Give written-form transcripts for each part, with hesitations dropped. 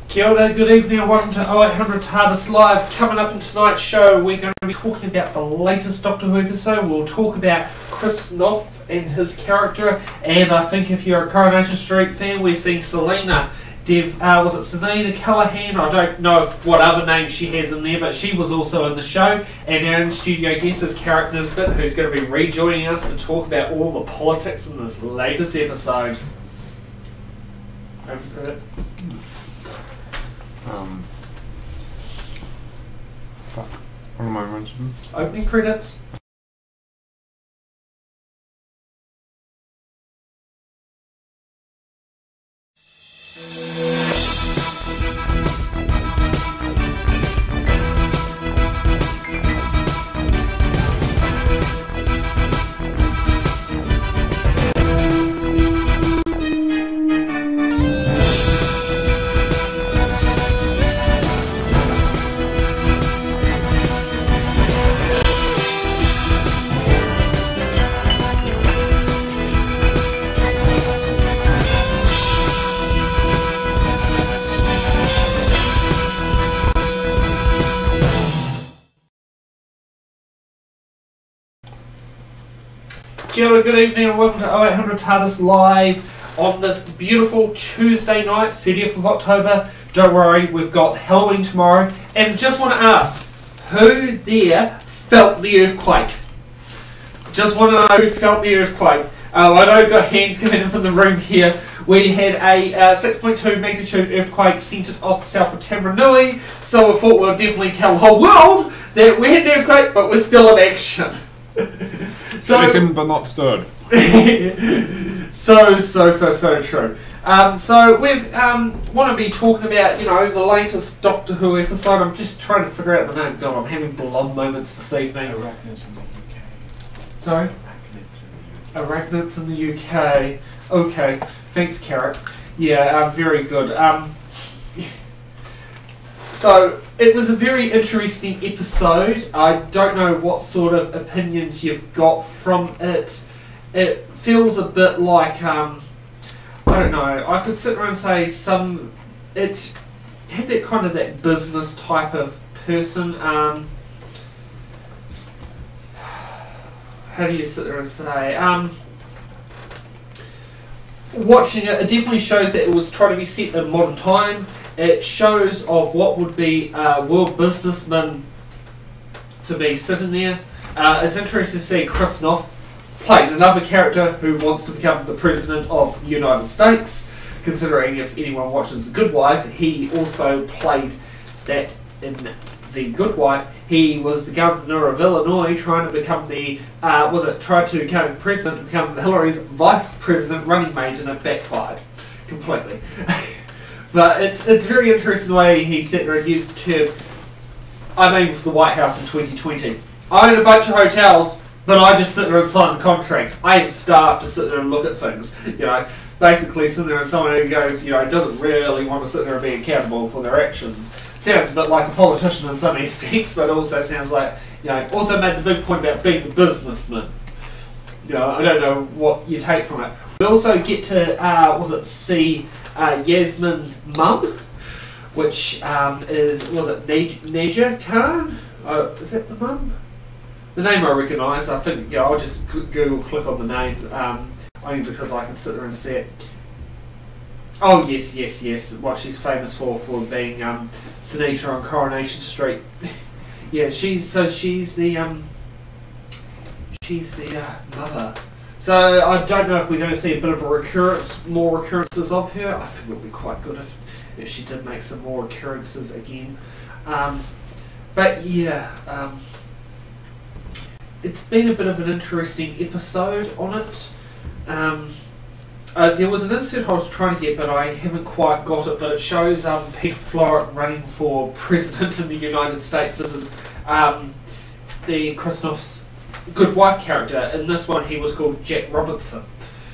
Kia ora, good evening and welcome to 0800 Tardis Live. Coming up in tonight's show, we're going to be talking about the latest Doctor Who episode. We'll talk about Chris Noth and his character, and I think if you're a Coronation Street fan, we're seeing Selena. Was it Selena Callahan? I don't know what other name she has in there, but she was also in the show. And our in-studio guest is Carrot Nisbet, who's going to be rejoining us to talk about all the politics in this latest episode. Open credits. What am I mentioning? Opening credits. Kia ora, good evening and welcome to 0800 Tardis Live on this beautiful Tuesday night, 30th of October. Don't worry, we've got Halloween tomorrow. And just want to ask, who there felt the earthquake? Just want to know who felt the earthquake. I know I've got hands coming up in the room here. We had a 6.2 magnitude earthquake centred off south of Tamaranui, so we thought we'll definitely tell the whole world that we had an earthquake, but we're still in action. Shaken but not stirred. so true. So we've want to be talking about, you know, the latest Doctor Who episode. I'm just trying to figure out the name. God, I'm having blonde moments this evening. Arachnids in the UK. Sorry? Arachnids in the UK. Arachnids in the UK. Okay, thanks, Carrot. Yeah, very good. So, it was a very interesting episode. I don't know what sort of opinions you've got from it. It feels a bit like, I don't know, I could sit around and say it had that kind of that business type of person. How do you sit there and say? Watching it, it definitely shows that it was trying to be set in modern time. It shows of what would be a world businessman to be sitting there. It's interesting to see Chris Noth playing another character who wants to become the President of the United States, considering if anyone watches The Good Wife, he also played that in The Good Wife. He was the governor of Illinois trying to become the, tried to become president, to become Hillary's vice president running mate, and it backfired completely. But it's very interesting the way he sat there and used the term, I'm aiming for the White House in 2020. I own a bunch of hotels, but I just sit there and sign the contracts. I have staff to sit there and look at things. You know, basically sitting there as someone who goes, you know, doesn't really want to sit there and be accountable for their actions. Sounds a bit like a politician in some aspects, but also sounds like, you know, also made the big point about being a businessman. You know, I don't know what you take from it. We also get to, see Yasmin's mum, which was it Naja Khan? Is that the mum? The name I recognise. I think, yeah, I'll just Google click on the name, only because I can sit there and see it. Oh yes. What she's famous for being Sunita on Coronation Street. Yeah, she's the mother. So I don't know if we're going to see a bit of a recurrence, more recurrences of her. I think it would be quite good if she did make some more occurrences again. But yeah, it's been a bit of an interesting episode on it. There was an insert I was trying to get, but I haven't quite got it. But it shows Peter Florrick running for president in the United States. This is the Chris Noth's Good Wife character. In this one, he was called Jack Robinson.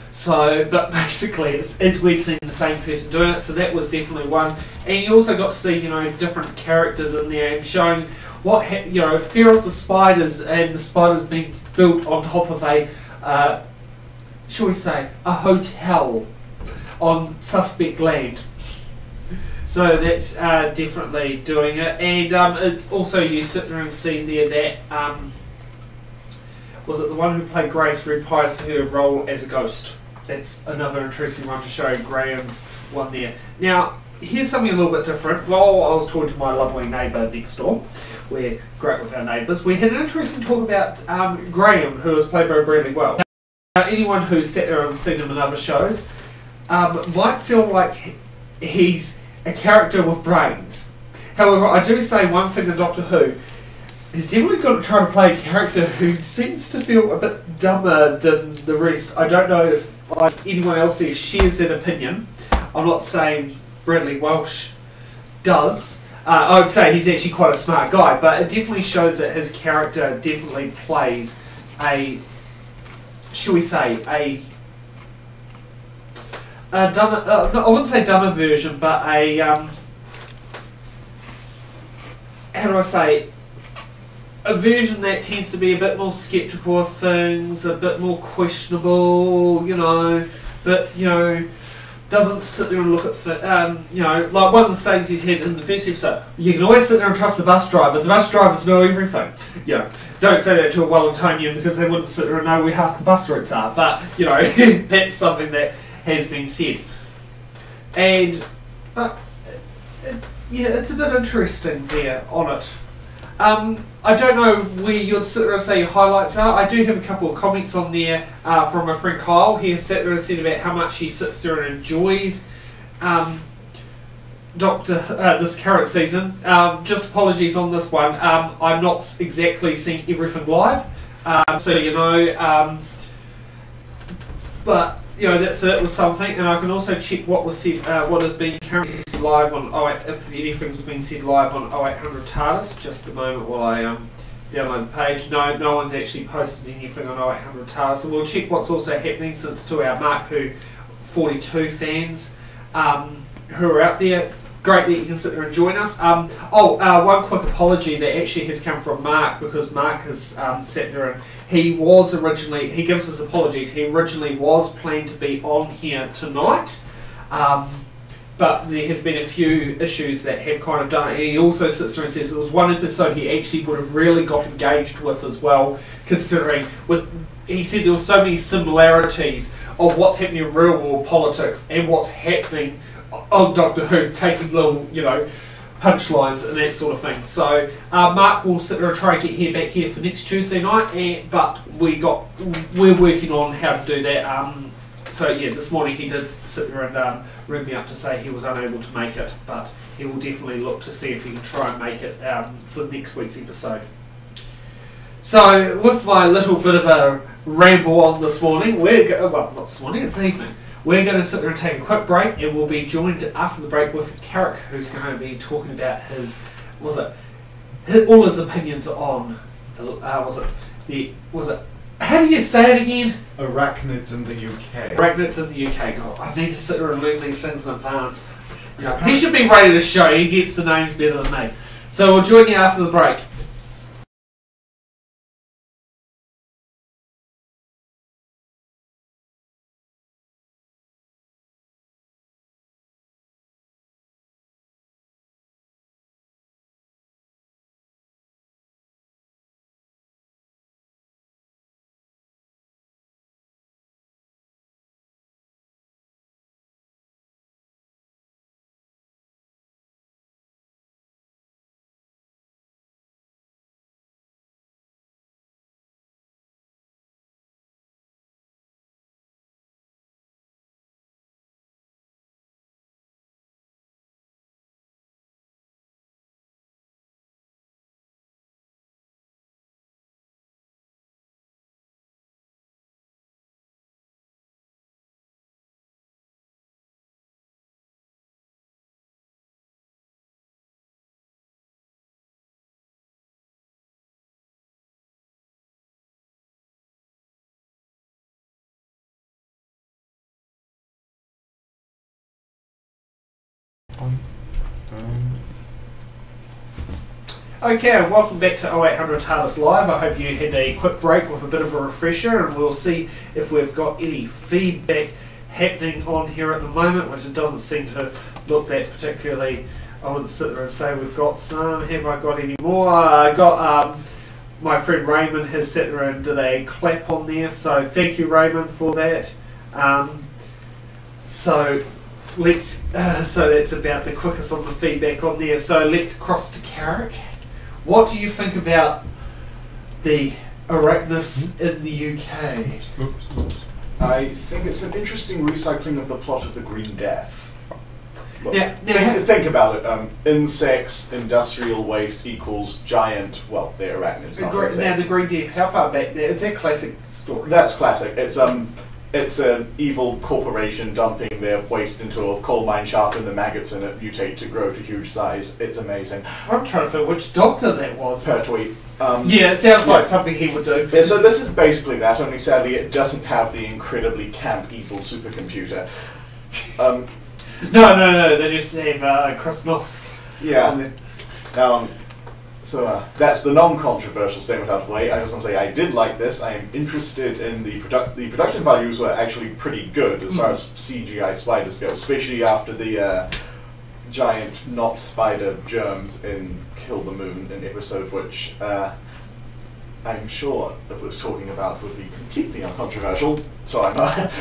So, but basically, it's we'd seen the same person doing it. So that was definitely one. And you also got to see, you know, different characters in there and showing what fear of the spiders, and the spiders being built on top of a shall we say, a hotel on suspect land. So that's definitely doing it, and it's also you sit there and see there that was it the one who played Grace reprised her role as a ghost. That's another interesting one to show Graham's one there. Now here's something a little bit different. While I was talking to my lovely neighbour next door, we're great with our neighbours, we had an interesting talk about Graham, who was played by Bradley Well. Now, anyone who's sat there and seen him in other shows might feel like he's a character with brains. However, I do say one thing in Doctor Who, he's definitely got to try to play a character who seems to feel a bit dumber than the rest. I don't know if anyone else here shares that opinion. I'm not saying Bradley Welsh does. I would say he's actually quite a smart guy, but it definitely shows that his character definitely plays a, shall we say, a dumber, no, I wouldn't say dumber version, but a, how do I say, a version that tends to be a bit more sceptical of things, a bit more questionable, you know, but, you know, doesn't sit there and look at, you know, like one of the statements he's had in the first episode, you can always sit there and trust the bus driver drivers know everything. You know, don't say that to a Wellingtonian because they wouldn't sit there and know where half the bus routes are, but, you know, that's something that has been said. And, but, yeah, it's a bit interesting there on it. I don't know where you'd sit there and say your highlights are. I do have a couple of comments on there from my friend Kyle. He has sat there and said about how much he sits there and enjoys this current season. Just apologies on this one. I'm not exactly seeing everything live, so you know. But you know that was something, and I can also check what was said, what has been currently said live on 08, if anything's been said live on 0800 TARDIS. Just a moment while I download the page. No one's actually posted anything on 0800 TARDIS, and we'll check what's also happening since to our Mark Who 42 fans who are out there. Great that you can sit there and join us. One quick apology that actually has come from Mark, because Mark has sat there and he was originally, he gives us apologies, he originally was planned to be on here tonight, but there has been a few issues that have kind of done it. He also sits there and says there was one episode he actually would have really got engaged with as well, considering he said there were so many similarities of what's happening in real world politics and what's happening on Doctor Who, taking little, you know, punchlines and that sort of thing. So Mark will sit there and try and get back here for next Tuesday night, but we're working on how to do that. So yeah, this morning he did sit there and ring me up to say he was unable to make it, but he will definitely look to see if he can try and make it for next week's episode. So with my little bit of a ramble on this morning, not this morning, it's evening. We're going to sit there and take a quick break, and we'll be joined after the break with Carrick, who's going to be talking about all his opinions on how do you say it again? Arachnids in the UK. Arachnids in the UK. God, I need to sit there and learn these things in advance. You know, he should be ready to show. He gets the names better than me. So we'll join you after the break. Okay, and welcome back to 0800 TARDIS Live. I hope you had a quick break with a bit of a refresher, and we'll see if we've got any feedback happening on here at the moment, which it doesn't seem to look that particularly. I wouldn't sit there and say we've got some. Have I got any more? I got my friend Raymond has sat there and did a clap on there, so thank you Raymond for that. So that's about the quickest on the feedback on there. So let's cross to Carrick. What do you think about the Arachnus in the UK? I think it's an interesting recycling of the plot of the Green Death. Look, think about it. Insects, industrial waste equals giant. Well, they're arachnids. Not insects. Now the Green Death. How far back there? Is that classic story? That's classic. It's an evil corporation dumping their waste into a coal mine shaft, and the maggots in it mutate to grow to huge size. It's amazing. I'm trying to figure which doctor that was. Pertwee. Yeah, it sounds like something he would do. Yeah, so this is basically that, only sadly it doesn't have the incredibly camp evil supercomputer. No, they just have Chris Noss. Yeah. So that's the non-controversial statement out of the way. I just want to say I did like this. I am interested in the production values were actually pretty good as far as CGI spiders go, especially after the giant knot spider germs in Kill the Moon, an episode which I'm sure that we're talking about would be completely uncontroversial. So I'm not.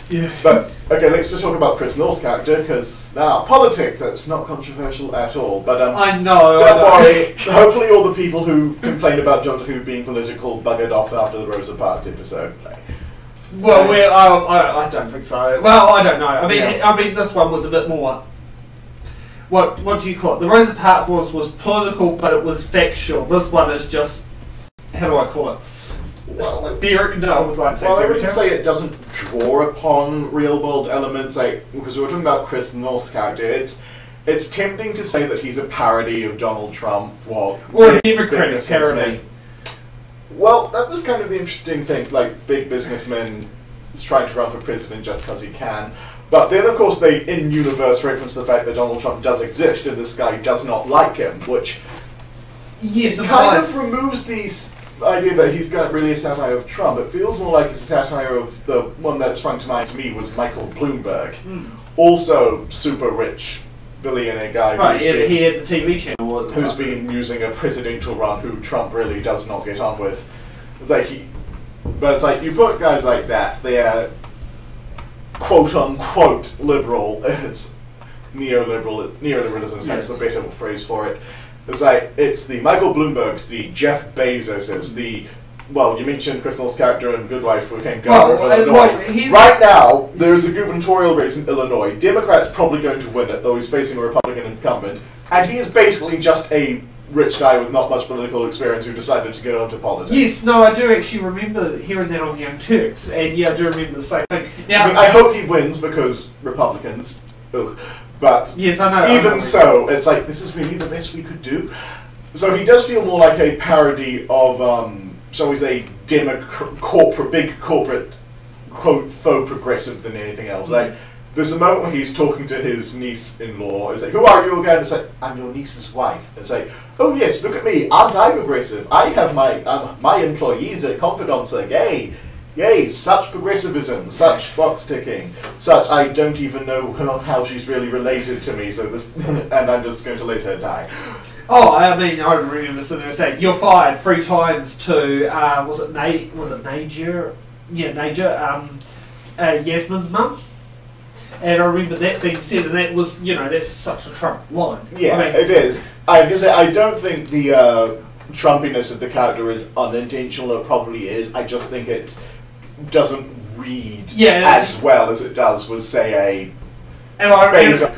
Yeah. But okay, let's just talk about Chris North's character, because now politics, that's not controversial at all. But I know. Don't worry. Hopefully, all the people who complain about Doctor Who being political buggered off after the Rosa Parks episode. Well, I don't think so. Well, I don't know. I mean, this one was a bit more. What do you call it? The Rosa Parks was political, but it was factual. This one is just. How do I call it? Well, I would like to say I wouldn't say it doesn't draw upon real-world elements, because we were talking about Chris North's character. It's tempting to say that he's a parody of Donald Trump, or a Democratic parody. Well, that was kind of the interesting thing. Like, big businessman is trying to run for president just because he can. But then, of course, they in-universe reference the fact that Donald Trump does exist, and this guy does not like him, which kind of removes these. Idea that he's got really a satire of Trump. It feels more like it's a satire of the one that sprung to mind to me was Michael Bloomberg, also super rich billionaire guy. Right, he had the TV channel. Who's been using a presidential run who Trump really does not get on with. It's like you put guys like that, they are quote unquote liberal. It's neoliberalism. That's the better phrase for it. It's the Michael Bloomberg's, the Jeff Bezos's, you mentioned Chris North's character in Good Wife became governor of Illinois. Right now, there's a gubernatorial race in Illinois. Democrat's probably going to win it, though he's facing a Republican incumbent. And he is basically just a rich guy with not much political experience who decided to get onto politics. Yes, no, I do actually remember hearing that on Young Turks, and yeah, I do remember the same thing. Now, I hope he wins, because Republicans... Ugh. But yes, I know. Even so, it's like, this is really the best we could do. So he does feel more like a parody of, shall we say, big corporate, quote, faux progressive than anything else. Like, there's a moment where he's talking to his niece-in-law. It's like, who are you again? It's like, I'm your niece's wife. It's like, oh yes, look at me, aren't I progressive? I have my employees are confidants are gay. Yay, such progressivism, such box ticking, such I don't even know how she's really related to me, so this, and I'm just going to let her die. Oh, I mean, I remember sitting there saying, you're fired 3 times to, was it Najer? Yeah, Najer, Yasmin's mum. And I remember that being said, and that was, that's such a Trump line. Yeah, it is. I don't think the Trumpiness of the character is unintentional, it probably is. I just think it doesn't read as well as it does with, say, a Bezos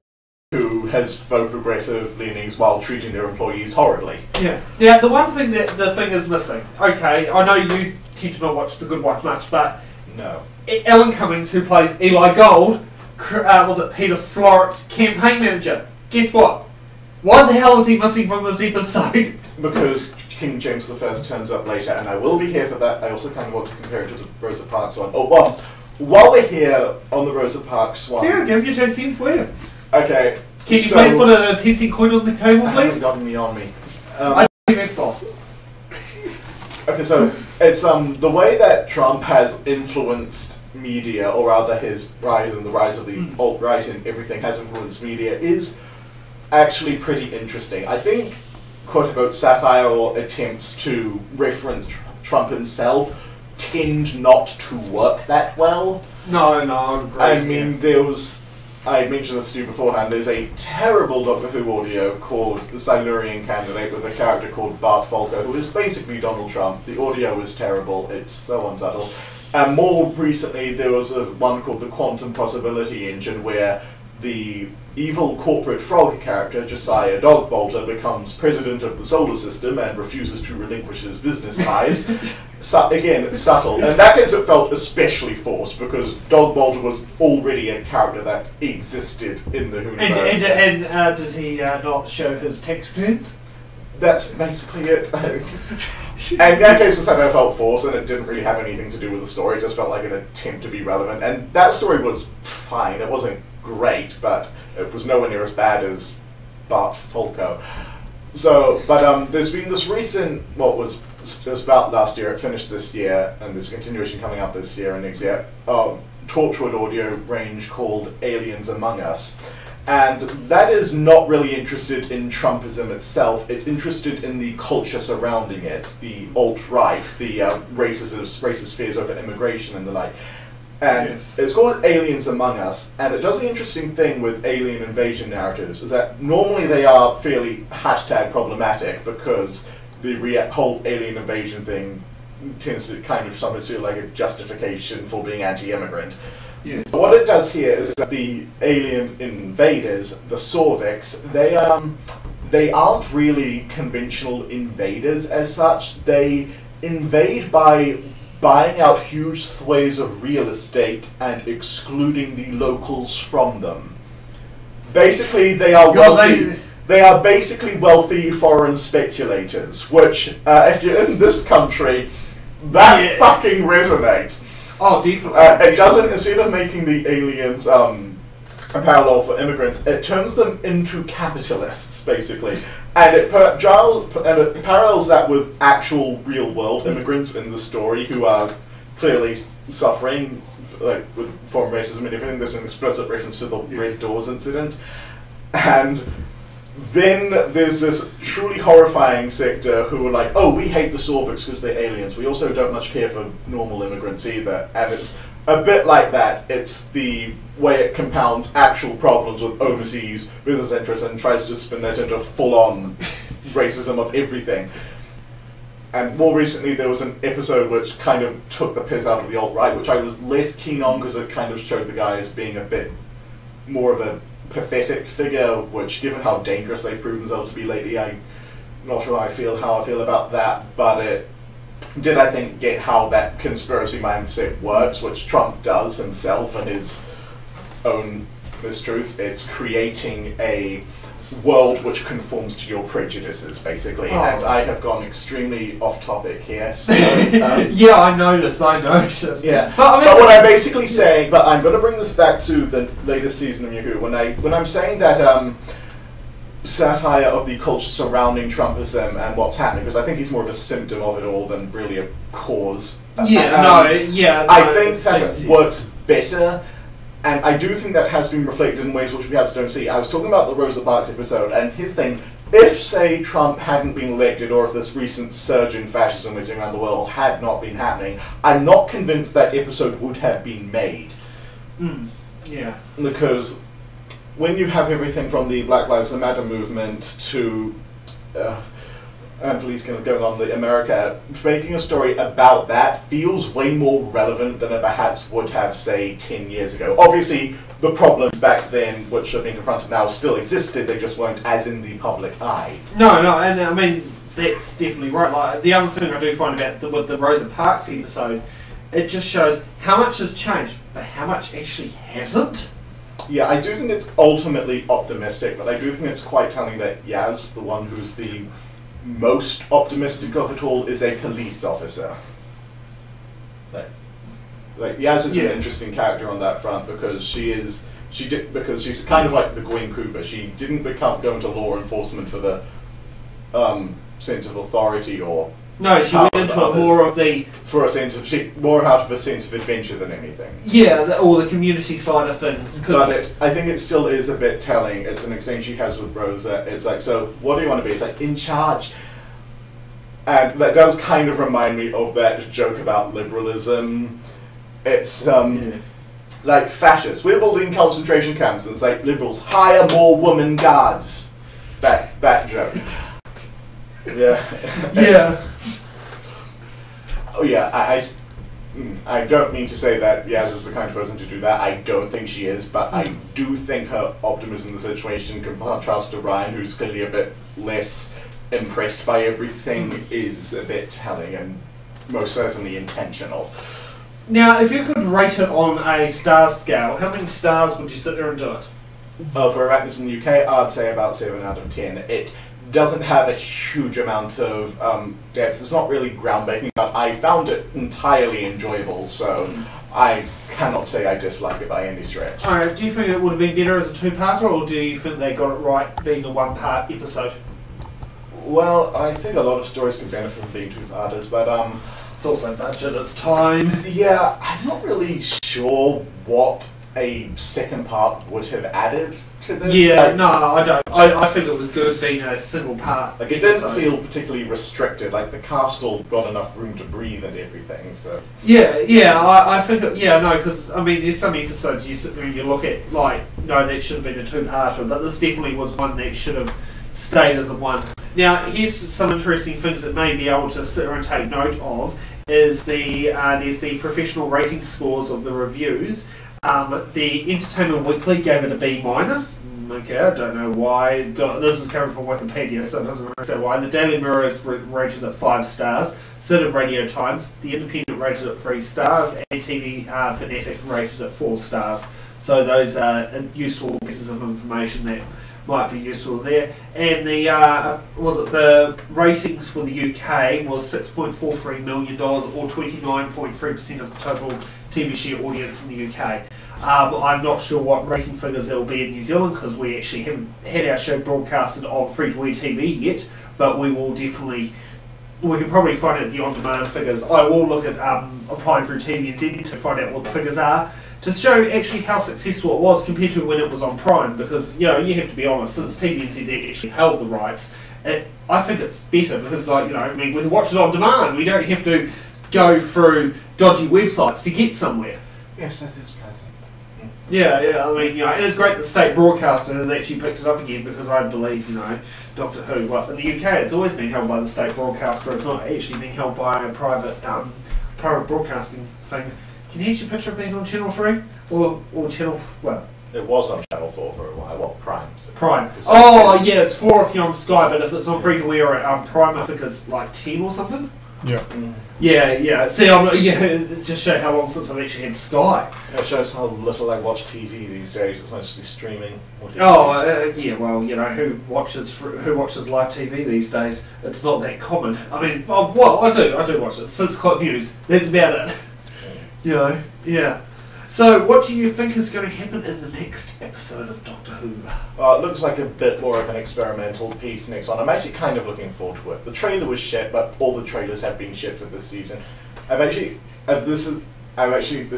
who has faux progressive leanings while treating their employees horribly. Yeah. Now, the one thing that the thing is missing, okay, I know you tend to not watch The Good Wife much, but no. Alan Cummings, who plays Eli Gold, was it Peter Florrick's campaign manager? Guess what? Why the hell is he missing from this episode? Because King James I turns up later, and I will be here for that. I also kind of want to compare it to the Rosa Parks one. Oh, well, while we're here on the Rosa Parks one... Yeah, give your 2 cents worth. Okay. Can you please put a 10-cent coin on the table, please? I haven't got any on me. I don't think boss. Okay, so it's the way that Trump has influenced media, or rather his rise and the rise of the alt-right and everything has influenced media, is actually pretty interesting. I think, quote-unquote, satire or attempts to reference Trump himself tend not to work that well. No, I agree. I mean, I mentioned this to you beforehand, there's a terrible Doctor Who audio called The Silurian Candidate with a character called Bart Folker, who is basically Donald Trump. The audio is terrible, it's so unsubtle. And more recently, there was one called The Quantum Possibility Engine, where the evil corporate frog character, Josiah Dogbolter, becomes president of the solar system and refuses to relinquish his business ties. Again, subtle. And in that case it felt especially forced, because Dogbolter was already a character that existed in the universe. And did he not show his tax returns? That's basically it. And in that case, the satire felt forced, and it didn't really have anything to do with the story. It just felt like an attempt to be relevant. And that story was fine. It wasn't great, but it was nowhere near as bad as Bart Folko. So, but there's been this recent, it was about last year, it finished this year, and there's a continuation coming up this year and next year, Torchwood audio range called Aliens Among Us. And that is not really interested in Trumpism itself, it's interested in the culture surrounding it, the alt-right, the racist fears over immigration and the like. And yes. It's called Aliens Among Us, and it does the interesting thing with alien invasion narratives, is that normally they are fairly hashtag problematic, because the whole alien invasion thing tends to kind of sometimes feel like a justification for being anti-immigrant. Yes. What it does here is that the alien invaders, the Sorviks, they aren't really conventional invaders as such. They invade by buying out huge swathes of real estate and excluding the locals from them. Basically, they are wealthy. They are basically wealthy foreign speculators, which, if you're in this country, that fucking resonates. Oh, definitely. It doesn't, instead of making the aliens a parallel for immigrants, it turns them into capitalists, basically. And it parallels that with actual real-world immigrants in the story who are clearly suffering, like, with foreign racism and everything. There's an explicit reference to the Red Doors incident. And then there's this truly horrifying sector who are like, oh, we hate the Sorviks because they're aliens. We also don't much care for normal immigrants either. And it's a bit like that. It's the way it compounds actual problems with overseas business interests and tries to spin that into full-on racism of everything. And more recently there was an episode which kind of took the piss out of the alt-right, which I was less keen on because it kind of showed the guy as being a bit more of a pathetic figure, which, given how dangerous they've proven themselves to be lately, I'm not sure how I feel about that, but it did, I think, get how that conspiracy mindset works, which Trump does himself and his own mistruths. It's creating a world which conforms to your prejudices, basically. Oh. And I have gone extremely off topic here. So, yeah, I noticed. Yeah, but what I'm basically saying, but I'm going to bring this back to the latest season of New Who. When I'm saying that satire of the culture surrounding Trumpism and what's happening, because I think he's more of a symptom of it all than really a cause. I think that works better. And I do think that has been reflected in ways which we perhaps don't see. I was talking about the Rosa Parks episode, and his thing, if, say, Trump hadn't been elected, or if this recent surge in fascism we're seeing around the world had not been happening, I'm not convinced that episode would have been made. Yeah. Because when you have everything from the Black Lives Matter movement to and police going on in America, making a story about that feels way more relevant than it perhaps would have, say, 10 years ago. Obviously, the problems back then, which are being confronted now, still existed, they just weren't as in the public eye. No, and I mean, that's definitely right. Like, the other thing I do find about with the Rosa Parks episode, it just shows how much has changed, but how much actually hasn't. Yeah, I do think it's ultimately optimistic, but I do think it's quite telling that Yaz, the one who's the most optimistic of it all, is a police officer. Like Yaz is an interesting character on that front because she's kind of like the Gwen Cooper. She didn't go into law enforcement for the sense of authority or No, she went into it more of the... For a sense of... more out of a sense of adventure than anything. Yeah, or the community side of things. But I think it still is a bit telling. It's an exchange she has with Rose that it's like, so what do you want to be? It's like, in charge. And that does kind of remind me of that joke about liberalism. It's like fascists. We're building concentration camps, and it's like liberals hire more woman guards. That joke. Yeah. Yeah. Oh yeah. I don't mean to say that Yaz is the kind of person to do that. I don't think she is, but I do think her optimism in the situation, contrast to Ryan, who's clearly a bit less impressed by everything, is a bit telling and most certainly intentional. Now, if you could rate it on a star scale, how many stars would you sit there and do it? For Arachnids in the UK, I'd say about 7 out of 10. It doesn't have a huge amount of depth. It's not really groundbreaking, but I found it entirely enjoyable, so I cannot say I dislike it by any stretch. Alright, do you think it would have been better as a two-parter, or do you think they got it right being a one-part episode? Well, I think a lot of stories could benefit from being two-parters, but it's also budget, it's time. yeah, I'm not really sure what a second part would have added to this. Yeah, like, no, I don't. I think it was good being a single part. Like, it didn't feel particularly restricted. Like, the castle got enough room to breathe and everything, so... Yeah, I think... because, I mean, there's some episodes you sit there and you look at, like, no, that should have been a two-parter, but this definitely was one that should have stayed as a one. Now, here's some interesting things that may be able to sit there and take note of, is there's the professional rating scores of the reviews. The Entertainment Weekly gave it a B-. Okay, I don't know why. This is coming from Wikipedia, so it doesn't really say why. The Daily Mirror is rated at 5 stars. Sort of Radio Times, The Independent rated at 3 stars, and TV Fanatic rated at 4 stars. So those are useful pieces of information that might be useful there. And the ratings for the UK was $6.43 million, or 29.3% of the total TV share audience in the UK. I'm not sure what rating figures there will be in New Zealand, because we actually haven't had our show broadcasted on free-to-air TV yet, but we can probably find out the on-demand figures. I will look at applying through TVNZ to find out what the figures are, to show actually how successful it was compared to when it was on Prime, because, you know, you have to be honest, since TVNZ actually held the rights, I think it's better, because, like, you know, I mean, we can watch it on demand. We don't have to go through dodgy websites to get somewhere. Yes, that is pleasant. Yeah, I mean, you know, and it's great that State Broadcaster has actually picked it up again, because I believe, you know, Doctor Who, well, in the UK it's always been held by the State Broadcaster. It's not actually being held by a private broadcasting thing. Can you actually picture it being on Channel 3? Or Channel... well... It was on Channel 4 for a while. Well, Prime. So Prime. Oh, yeah, it's 4 if you're on Sky, but if it's on free-to-air at Prime, I think it's like 10 or something. Yeah. Yeah. See, just show how long since I've actually had Sky. It shows how little I watch TV these days. It's mostly streaming. Yeah. Well, you know, who watches live TV these days? It's not that common. I mean, well, I do watch it. 6 o'clock news. That's about it. You know. Yeah. So, what do you think is going to happen in the next episode of Doctor Who? It looks like a bit more of an experimental piece next one. I'm actually kind of looking forward to it. The trailer was shit, but all the trailers have been shit for this season. This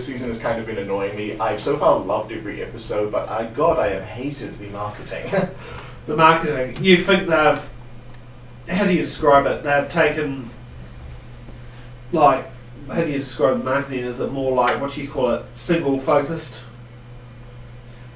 season has kind of been annoying me. I've so far loved every episode, but I have hated the marketing. The marketing. You think they've... how do you describe it? They've taken... like... how do you describe marketing? Is it more like, what do you call it, single focused?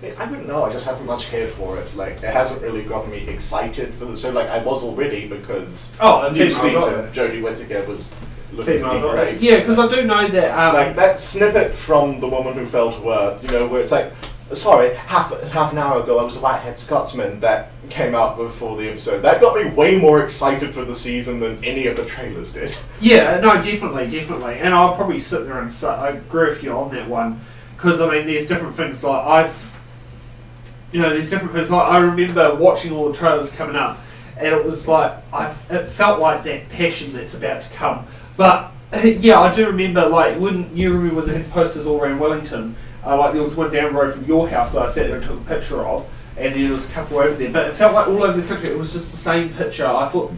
I wouldn't know, I just haven't much cared for it. Like, it hasn't really gotten me excited for the show. Like, I was already, because new season Jodie Whittaker was looking to be great. Yeah, because I do know that... like, that snippet from The Woman Who Fell to Earth, you know, where it's like, sorry, half an hour ago I was a white-haired Scotsman, that came out before the episode. That got me way more excited for the season than any of the trailers did. Yeah, no, definitely. And I'll probably sit there and say, I agree with you on that one. Because, I mean, there's different things, like, I remember watching all the trailers coming up, and it was like, it felt like that passion that's about to come. But, yeah, I do remember, like, when they had posters all around Wellington, like, there was one down the road from your house that I sat there and took a picture of, and there was a couple over there, but it felt like all over the country it was just the same picture. I thought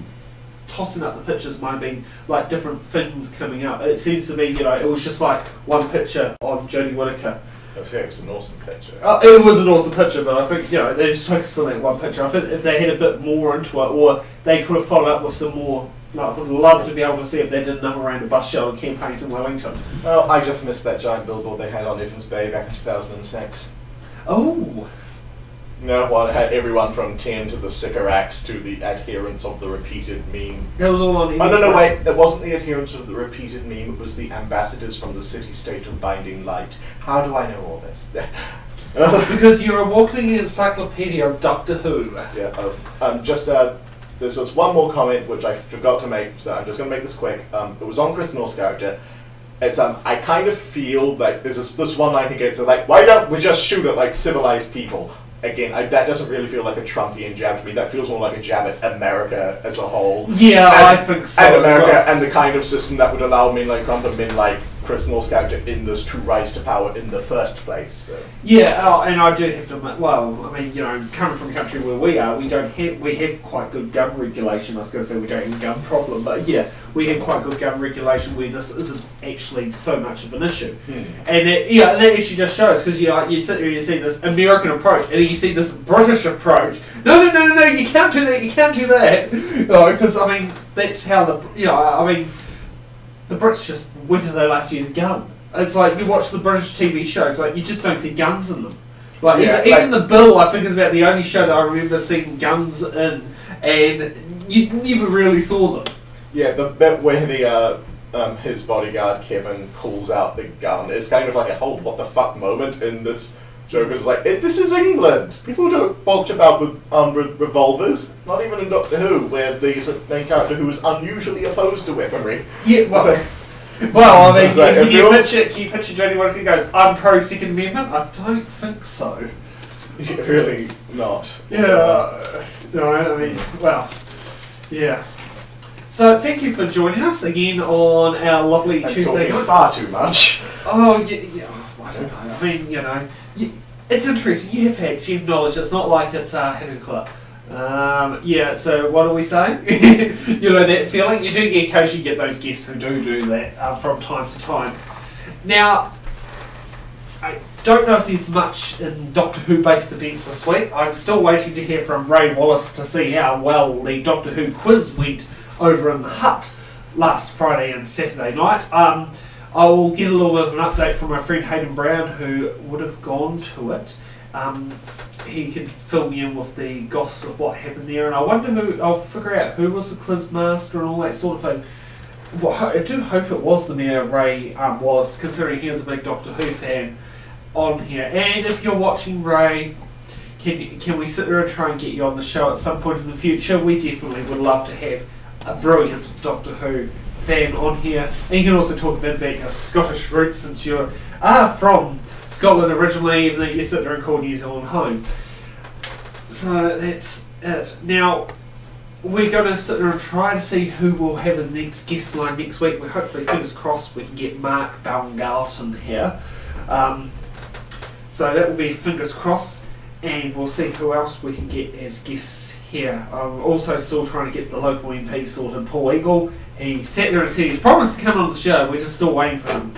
tossing up the pictures might have been like different things coming out. It seems to be, you know, it was just like one picture on Jodie Whittaker. Yeah, it's an awesome picture. It was an awesome picture, but I think, you know, they just focused on that one picture. I think if they had a bit more into it, or they could have followed up with some more, like, I would love to be able to see if they did another round of bus shelter campaigns in Wellington. Well, I just missed that giant billboard they had on Evans Bay back in 2006. Oh! No, well, it had everyone from 10 to the Sycorax to the adherents of the repeated meme. That was all on Oh, no, wait, it wasn't the adherents of the repeated meme, it was the ambassadors from the city-state of binding light. How do I know all this? Because you're a walking encyclopedia of Doctor Who. Yeah, there's just one more comment which I forgot to make, so I'm just going to make this quick. It was on Chris North's character. It's I kind of feel like there's this one line he gets, like, why don't we just shoot at like civilized people? Again, that doesn't really feel like a Trumpian jab to me. That feels more like a jab at America as a whole. Yeah, I think so. And America and the kind of system that would allow men like Trump and men like Chris North's character in this to rise to power in the first place. So. Yeah, and I do have to admit, well, I mean, you know, coming from a country where we are, we have quite good gun regulation. I was going to say we don't have a gun problem, but yeah, we have quite good gun regulation where this isn't actually so much of an issue. And that actually just shows, because you sit there and you see this American approach, and then you see this British approach. No, you can't do that, you can't do that. Because, I mean, that's how the Brits just went to their last year's gun. It's like you watch the British TV shows, like you just don't see guns in them. Like even the Bill, I think, is about the only show that I remember seeing guns in, and you never really saw them. Yeah, the bit where his bodyguard Kevin pulls out the gun is kind of like a whole what the fuck moment in this show, because it's like this is England. People don't bulge about with revolvers. Not even in Doctor Who, where the main character who is unusually opposed to weaponry. Yeah, well, I mean, can you picture Jodie Whittaker goes, I'm pro Second Amendment? I don't think so. Really not. Yeah. No, I mean, well, yeah. So thank you for joining us again on our lovely Tuesday night. Far too much. Oh yeah. I don't know. I mean, you know, it's interesting. You have facts, you have knowledge. It's not like it's having a club. Yeah. So what are we saying? You know that feeling. You do occasionally get those guests who do that from time to time. Now, I don't know if there's much in Doctor Who based events this week. I'm still waiting to hear from Ray Wallace to see how well the Doctor Who quiz went over in the hut last Friday and Saturday night. I will get a little bit of an update from my friend Hayden Brown, who would have gone to it. He can fill me in with the goss of what happened there, and I wonder I'll figure out who was the quiz master and all that sort of thing. Well, I do hope it was the Mayor Ray was, considering he was a big Doctor Who fan on here. And if you're watching, Ray, can we sit there and try and get you on the show at some point in the future? We definitely would love to have a brilliant Doctor Who fan on here. And you can also talk a bit about your Scottish roots, since you're from Scotland originally, even though you sit there and call New Zealand home. So that's it. Now, we're going to sit there and try to see who will have the next guest line next week. We're hopefully, fingers crossed, we can get Mark Baumgarten here. So that will be fingers crossed, and we'll see who else we can get as guests here. I'm also still trying to get the local MP sorted, Paul Eagle. He sat there and said he's promised to come on the show. We're just still waiting for him.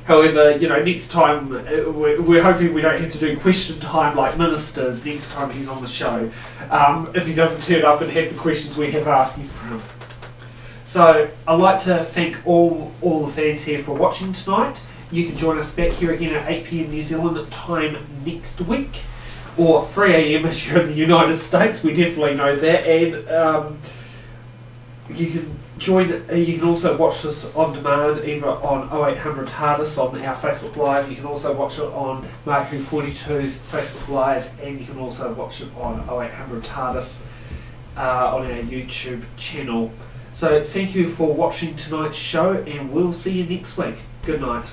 However, you know, next time we're hoping we don't have to do question time like ministers next time he's on the show. If he doesn't turn up and have the questions we have asking for him. So I'd like to thank all the fans here for watching tonight. You can join us back here again at 8 PM New Zealand time next week, or 3 AM if you're in the United States. We definitely know that. And you can also watch this on demand either on 0800 TARDIS on our Facebook Live. You can also watch it on Mark42's Facebook Live, and you can also watch it on 0800 TARDIS on our YouTube channel. So thank you for watching tonight's show, and we'll see you next week. Good night.